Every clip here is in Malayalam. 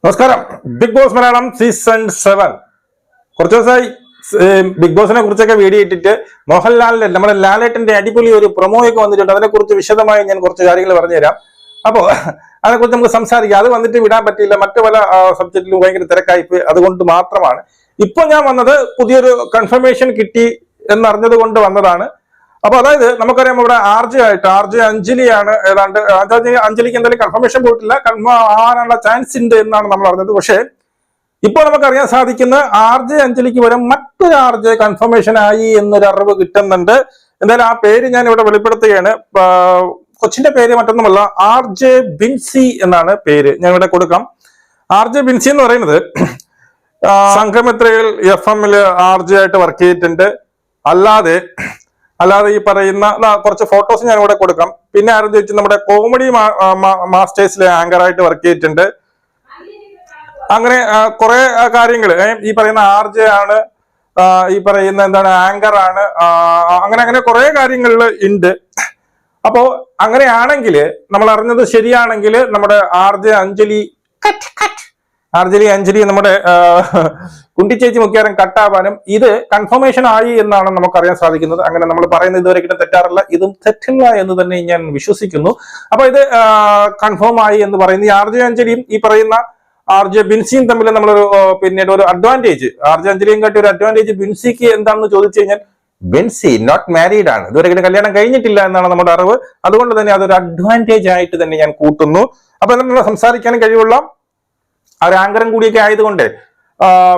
നമസ്കാരം. ബിഗ് ബോസ് മലയാളം സീസൺ 7 കുറച്ച് ദിവസമായി ബിഗ് ബോസിനെ കുറിച്ചൊക്കെ വീഡിയോ ഇട്ടിട്ട് മോഹൻലാലിന്റെ നമ്മുടെ ലാലേട്ടന്റെ അടിപൊളി ഒരു പ്രൊമോയൊക്കെ വന്നിട്ടുണ്ട്. അതിനെക്കുറിച്ച് വിശദമായി ഞാൻ കുറച്ച് കാര്യങ്ങൾ പറഞ്ഞുതരാം. അപ്പോൾ അതിനെക്കുറിച്ച് നമുക്ക് സംസാരിക്കാം. അത് വന്നിട്ട് വിടാൻ പറ്റിയില്ല, മറ്റു പല സബ്ജക്റ്റിലും ഭയങ്കര തിരക്കായിപ്പ്, അതുകൊണ്ട് മാത്രമാണ് ഇപ്പോൾ ഞാൻ വന്നത്. പുതിയൊരു കൺഫർമേഷൻ കിട്ടി എന്നറിഞ്ഞത് കൊണ്ട് വന്നതാണ്. അപ്പൊ അതായത് നമുക്കറിയാം, ഇവിടെ ആർ ജെ അഞ്ജലിയാണ്. ഏതാണ്ട് അഞ്ജലിക്ക് എന്തായാലും കൺഫർമേഷൻ പോയിട്ടില്ല, കൺഫേം ആവാനുള്ള ചാൻസ് ഉണ്ട് എന്നാണ് നമ്മൾ അറിഞ്ഞത്. പക്ഷേ ഇപ്പോൾ നമുക്കറിയാൻ സാധിക്കുന്ന ആർ ജെ അഞ്ജലിക്ക് പകരം മറ്റൊരു ആർ ജെ കൺഫർമേഷൻ ആയി എന്നൊരു അറിവ് കിട്ടുന്നുണ്ട്. എന്തായാലും ആ പേര് ഞാൻ ഇവിടെ വെളിപ്പെടുത്തുകയാണ്. കൊച്ചിന്റെ പേര് മറ്റൊന്നുമല്ല, ആർ ജെ ബിൻസി എന്നാണ് പേര്. ഞാൻ ഇവിടെ കൊടുക്കാം. ആർ ജെ ബിൻസി എന്ന് പറയുന്നത് സംഘമിത്രയിൽ FM ആർ ജെ ആയിട്ട് വർക്ക് ചെയ്തിട്ടുണ്ട്. അല്ലാതെ ഈ പറയുന്ന കുറച്ച് ഫോട്ടോസ് ഞാൻ ഇവിടെ കൊടുക്കാം. പിന്നെ ആരും ചോദിച്ചു, നമ്മുടെ കോമഡി മാസ്റ്റേഴ്സിലെ ആങ്കറായിട്ട് വർക്ക് ചെയ്തിട്ടുണ്ട്. അങ്ങനെ കുറെ കാര്യങ്ങൾ ഈ പറയുന്ന ആർ ജെ ആണ്, ഈ പറയുന്ന എന്താണ് ആങ്കർ ആണ്, അങ്ങനെ കുറെ കാര്യങ്ങളിൽ ഉണ്ട്. അപ്പോ അങ്ങനെയാണെങ്കിൽ നമ്മൾ അറിഞ്ഞത് ശരിയാണെങ്കിൽ നമ്മുടെ ആർ ജെ അഞ്ജലി നമ്മുടെ കുണ്ടിച്ചേച്ചി മുഖ്യാരം കട്ടാവാനും ഇത് കൺഫർമേഷൻ ആയി എന്നാണ് നമുക്കറിയാൻ സാധിക്കുന്നത്. അങ്ങനെ നമ്മൾ പറയുന്നത് ഇതുവരെ കിട്ടും തെറ്റാറില്ല, ഇതും തെറ്റില്ല എന്ന് തന്നെ ഞാൻ വിശ്വസിക്കുന്നു. അപ്പൊ ഇത് കൺഫേം ആയി എന്ന് പറയുന്നത് ഈ ആർ ജെ അഞ്ജലിയും ഈ പറയുന്ന ആർ ജെ ബിൻസിയും തമ്മിൽ നമ്മളൊരു പിന്നീട് ഒരു അഡ്വാൻറ്റേജ്, ആർ ജെ അഞ്ജലിയും കാട്ടി ഒരു അഡ്വാൻറ്റേജ് ബിൻസിക്ക് എന്താണെന്ന് ചോദിച്ചു കഴിഞ്ഞാൽ, ബിൻസി നോട്ട് മാരീഡ് ആണ്, ഇതുവരെ കല്യാണം കഴിഞ്ഞിട്ടില്ല എന്നാണ് നമ്മുടെ അറിവ്. അതുകൊണ്ട് തന്നെ അതൊരു അഡ്വാൻറ്റേജ് ആയിട്ട് തന്നെ ഞാൻ കൂട്ടുന്നു. അപ്പൊ എന്താണ് സംസാരിക്കാനും കഴിവുള്ള ഒരു ആങ്കറും കൂടിയൊക്കെ ആയതുകൊണ്ട്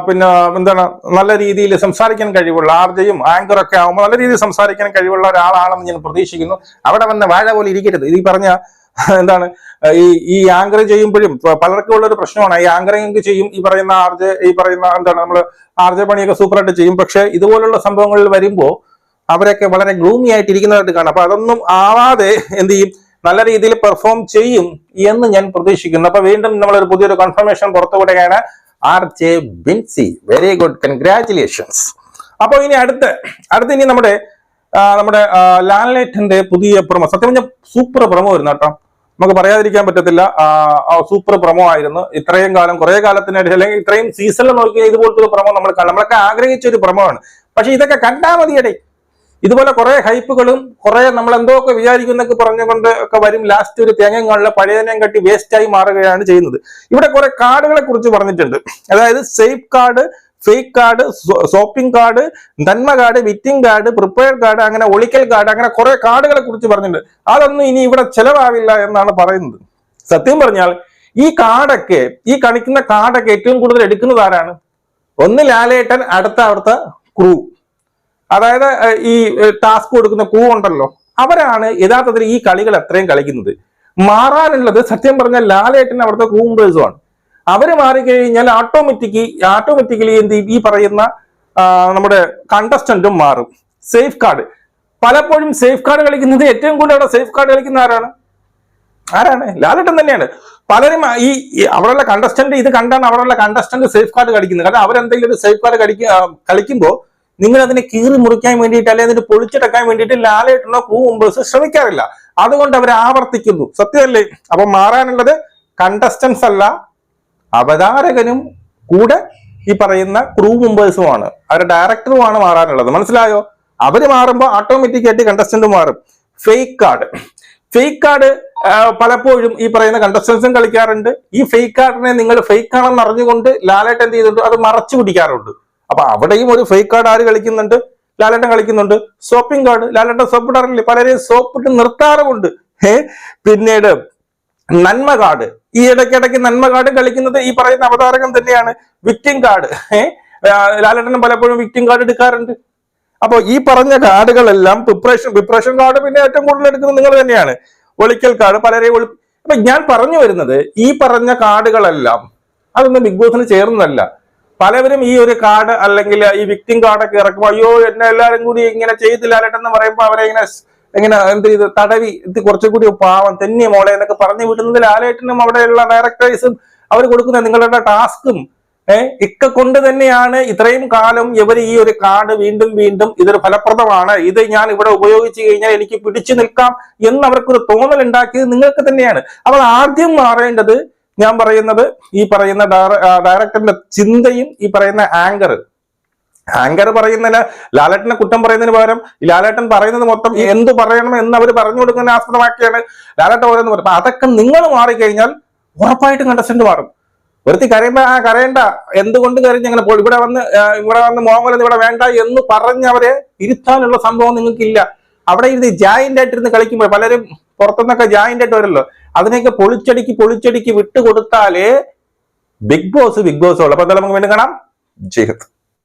പിന്നെ എന്താണ് നല്ല രീതിയിൽ സംസാരിക്കാൻ കഴിവുള്ള ആർ ജെയും ആങ്കറൊക്കെ ആകുമ്പോൾ നല്ല രീതിയിൽ സംസാരിക്കാൻ കഴിവുള്ള ഒരാളാണെന്ന് ഞാൻ പ്രതീക്ഷിക്കുന്നു. അവിടെ വന്ന വാഴ പോലെ ഇരിക്കരുത്. ഈ പറഞ്ഞ എന്താണ് ഈ ആങ്കർ ചെയ്യുമ്പോഴും പലർക്കും ഉള്ളൊരു പ്രശ്നമാണ്. ഈ ആങ്കറിംഗ് ചെയ്യും, ഈ പറയുന്ന ആർ ജെ, ഈ പറയുന്ന എന്താണ് നമ്മൾ ആർ ജെ പണിയൊക്കെ സൂപ്പറായിട്ട് ചെയ്യും. പക്ഷെ ഇതുപോലുള്ള സംഭവങ്ങളിൽ വരുമ്പോൾ അവരൊക്കെ വളരെ ഗ്ലൂമി ആയിട്ട് ഇരിക്കുന്നതായിട്ട് കാണാം. അപ്പൊ അതൊന്നും ആവാതെ എന്ത് ചെയ്യും, നല്ല രീതിയിൽ പെർഫോം ചെയ്യും എന്ന് ഞാൻ പ്രതീക്ഷിക്കുന്നു. അപ്പൊ വീണ്ടും നമ്മളൊരു പുതിയൊരു കൺഫർമേഷൻ പുറത്തുവിടുകയാണ്, R J Binsi. Very good, congratulations. അപ്പൊ ഇനി അടുത്ത ഇനി നമ്മുടെ ലാലേട്ടന്റെ പുതിയ പ്രൊമോ. സത്യം പറഞ്ഞ സൂപ്പർ പ്രൊമോ ആയിരുന്നു കേട്ടോ, നമുക്ക് പറയാതിരിക്കാൻ പറ്റത്തില്ല. സൂപ്പർ പ്രൊമോ ആയിരുന്നു. ഇത്രയും കാലം, കുറെ കാലത്തിനിടയിൽ, അല്ലെങ്കിൽ ഇത്രയും സീസണിൽ നോക്കിയാൽ ഇതുപോലത്തെ ഒരു പ്രൊമോ നമ്മളൊക്കെ ആഗ്രഹിച്ച ഒരു പ്രൊമോ ആണ്. പക്ഷെ ഇതൊക്കെ കണ്ടാൽ മതിയടേ. ഇതുപോലെ കുറെ ഹൈപ്പുകളും കുറെ നമ്മൾ എന്തോ ഒക്കെ വിചാരിക്കുന്നൊക്കെ പറഞ്ഞുകൊണ്ട് ഒക്കെ വരും. ലാസ്റ്റ് ഒരു തേങ്ങ പഴയതിനെയും കട്ടി വേസ്റ്റ് ആയി മാറുകയാണ് ചെയ്യുന്നത്. ഇവിടെ കുറെ കാർഡുകളെ കുറിച്ച് പറഞ്ഞിട്ടുണ്ട്. അതായത് safe card, fake card, shopping card, നന്മ card, wetting card, prepare card, അങ്ങനെ ഒളിക്കൽ കാർഡ്, അങ്ങനെ കുറെ കാർഡുകളെ കുറിച്ച് പറഞ്ഞിട്ടുണ്ട്. അതൊന്നും ഇനി ഇവിടെ ചെലവാവില്ല എന്നാണ് പറയുന്നത്. സത്യം പറഞ്ഞാൽ ഈ കാർഡൊക്കെ, ഈ കാണിക്കുന്ന കാർഡൊക്കെ ഏറ്റവും കൂടുതൽ എടുക്കുന്നത് ആരാണ്? ഒന്ന് ലാലേട്ടൻ, അവിടുത്തെ ക്രൂ, അതായത് ഈ ടാസ്ക് കൊടുക്കുന്ന ക്രൂ ഉണ്ടല്ലോ, അവരാണ് യഥാർത്ഥത്തിൽ ഈ കളികൾ എത്രയും കളിക്കുന്നത്. മാറാനുള്ളത് സത്യം പറഞ്ഞാൽ ലാലേട്ടൻ അവിടുത്തെ ക്രൂ മെമ്പേഴ്സുമാണ്. അവര് മാറിക്കഴിഞ്ഞാൽ ഓട്ടോമാറ്റിക്കലി എന്ത് ഈ പറയുന്ന നമ്മുടെ കണ്ടസ്റ്റന്റും മാറും. സേഫ് കാർഡ്, പലപ്പോഴും സേഫ് കാർഡ് കളിക്കുന്നത്, ഏറ്റവും കൂടുതൽ അവിടെ സേഫ് കാർഡ് കളിക്കുന്ന ആരാണ്? ലാലേട്ടൻ തന്നെയാണ്. പലരും ഈ അവിടെയുള്ള കണ്ടസ്റ്റന്റ് ഇത് കണ്ടാണ് അവിടെയുള്ള കണ്ടസ്റ്റന്റ് സേഫ് കാർഡ് കളിക്കുന്നത്. കാരണം അവരെന്തെങ്കിലും ഒരു സേഫ് കാർഡ് കളിക്കുമ്പോൾ നിങ്ങൾ അതിനെ കീറി മുറിക്കാൻ വേണ്ടിയിട്ട്, അല്ലെങ്കിൽ അതിന് പൊളിച്ചെടുക്കാൻ വേണ്ടിയിട്ട് ലാലേട്ടനോ ക്രൂ മെമ്പേഴ്സ് ശ്രമിക്കാറില്ല. അതുകൊണ്ട് അവർ ആവർത്തിക്കുന്നു. സത്യമല്ലേ? അപ്പൊ മാറാനുള്ളത് കണ്ടസ്റ്റൻസ് അല്ല, അവതാരകനും കൂടെ ഈ പറയുന്ന ക്രൂ മെമ്പേഴ്സുമാണ്, അവരുടെ ഡയറക്ടറുമാണ് മാറാനുള്ളത്. മനസ്സിലായോ? അവര് മാറുമ്പോൾ ഓട്ടോമാറ്റിക്കായിട്ട് കണ്ടസ്റ്റന്റ് മാറും. ഫേക്ക് കാർഡ് പലപ്പോഴും ഈ പറയുന്ന കണ്ടസ്റ്റൻസും കളിക്കാറുണ്ട്. ഈ ഫേക്ക് കാർഡിനെ നിങ്ങൾ ഫേക്ക് ആണെന്ന് അറിഞ്ഞുകൊണ്ട് ലാലേട്ടൻ എന്ത് ചെയ്തിട്ടുണ്ട്, അത് മറച്ചു പിടിക്കാറുണ്ട്. അപ്പൊ അവിടെയും ഒരു ഫേക്ക് കാർഡ് ആര് കളിക്കുന്നുണ്ട്? ലാലേട്ടൻ കളിക്കുന്നുണ്ട്. ഷോപ്പിംഗ് കാർഡ്, ലാലേട്ടൻ സോപ്പിടാറില്ലേ, പലരെയും സോപ്പിട്ട് നിർത്താറുമുണ്ട്. പിന്നീട് നന്മ കാർഡ്, ഈ ഇടയ്ക്കിടയ്ക്ക് നന്മ കാർഡ് കളിക്കുന്നത് ഈ പറയുന്ന അവതാരകൻ തന്നെയാണ്. വിക്ടിം കാർഡ്, ലാലേട്ടനും പലപ്പോഴും വിക്ടിം കാർഡ് എടുക്കാറുണ്ട്. അപ്പൊ ഈ പറഞ്ഞ കാർഡുകളെല്ലാം പ്രിപ്പറേഷൻ കാർഡ് പിന്നെ ഏറ്റവും കൂടുതൽ എടുക്കുന്നത് നിങ്ങൾ തന്നെയാണ്. ഒളിക്കൽ കാർഡ്, പലരെയും അപ്പൊ ഞാൻ പറഞ്ഞു വരുന്നത്, ഈ പറഞ്ഞ കാർഡുകളെല്ലാം അതൊന്നും ബിഗ് ബോസിന് ചേർന്നതല്ല. പലവരും ഈ ഒരു കാർഡ് അല്ലെങ്കിൽ ഈ വിക്ടിം കാർഡൊക്കെ ഇറക്കുമ്പോൾ, അയ്യോ എന്നെ എല്ലാവരും കൂടി ഇങ്ങനെ ചെയ്തില്ലാരെന്ന് പറയുമ്പോൾ അവരെ ഇങ്ങനെ എന്ത് ചെയ്ത് തടവി കുറച്ചുകൂടി പാവം തെന്നി മോളെ എന്നൊക്കെ പറഞ്ഞു വിടുന്നത് ലാലേട്ടനും അവിടെയുള്ള ഡയറക്ടേഴ്സും അവർ കൊടുക്കുന്ന നിങ്ങളുടെ ടാസ്കും ഇക്ക കൊണ്ട് തന്നെയാണ് ഇത്രയും കാലം ഇവർ ഈ ഒരു കാർഡ് വീണ്ടും ഇതൊരു ഫലപ്രദമാണ്, ഇത് ഞാൻ ഇവിടെ ഉപയോഗിച്ചു കഴിഞ്ഞാൽ എനിക്ക് പിടിച്ചു നിൽക്കാം എന്ന് അവർക്കൊരു തോന്നൽ ഉണ്ടാക്കിയത് നിങ്ങൾക്ക് തന്നെയാണ്. അപ്പോൾ ആദ്യം മാറേണ്ടത് ഞാൻ പറയുന്നത് ഈ പറയുന്ന ഡയറക്ടറിന്റെ ചിന്തയും ഈ പറയുന്ന ആങ്കർ പറയുന്നതിന് ലാലേട്ടനെ കുറ്റം പറയുന്നതിന് പകരം ലാലേട്ടൻ പറയുന്നത് മൊത്തം എന്ത് പറയണം എന്ന് അവർ പറഞ്ഞു കൊടുക്കുന്ന ആസ്പദമാക്കിയാണ് ലാലേട്ടൻ ഓരോന്ന് പറയുന്നത്. അതൊക്കെ നിങ്ങൾ മാറിക്കഴിഞ്ഞാൽ ഉറപ്പായിട്ടും കണ്ടസ്റ്റന്റ് മാറും. ഒരുത്തി കരയുമ്പോ കരയണ്ട, എന്തുകൊണ്ട് കരഞ്ഞ് അങ്ങനെ ഇവിടെ വന്ന് മോഹൻലാൽ ഇവിടെ വേണ്ട എന്ന് പറഞ്ഞവരെ ഇരുത്താനുള്ള സംഭവം നിങ്ങൾക്കില്ല. അവിടെ ഇരുന്ന് ജായിന്റ് ആയിട്ടിരുന്ന് കളിക്കുമ്പോൾ പലരും പുറത്തുനിന്നൊക്കെ ജായിന്റ് ആയിട്ട് വരുമല്ലോ, അതിനെയൊക്കെ പൊളിച്ചടിക്ക് വിട്ടുകൊടുത്താലേ ബിഗ് ബോസ് ഉള്ളു. അപ്പൊ എന്തായാലും നമുക്ക് വീണ്ടും കാണാം. ജയ് ഹിന്ദ്.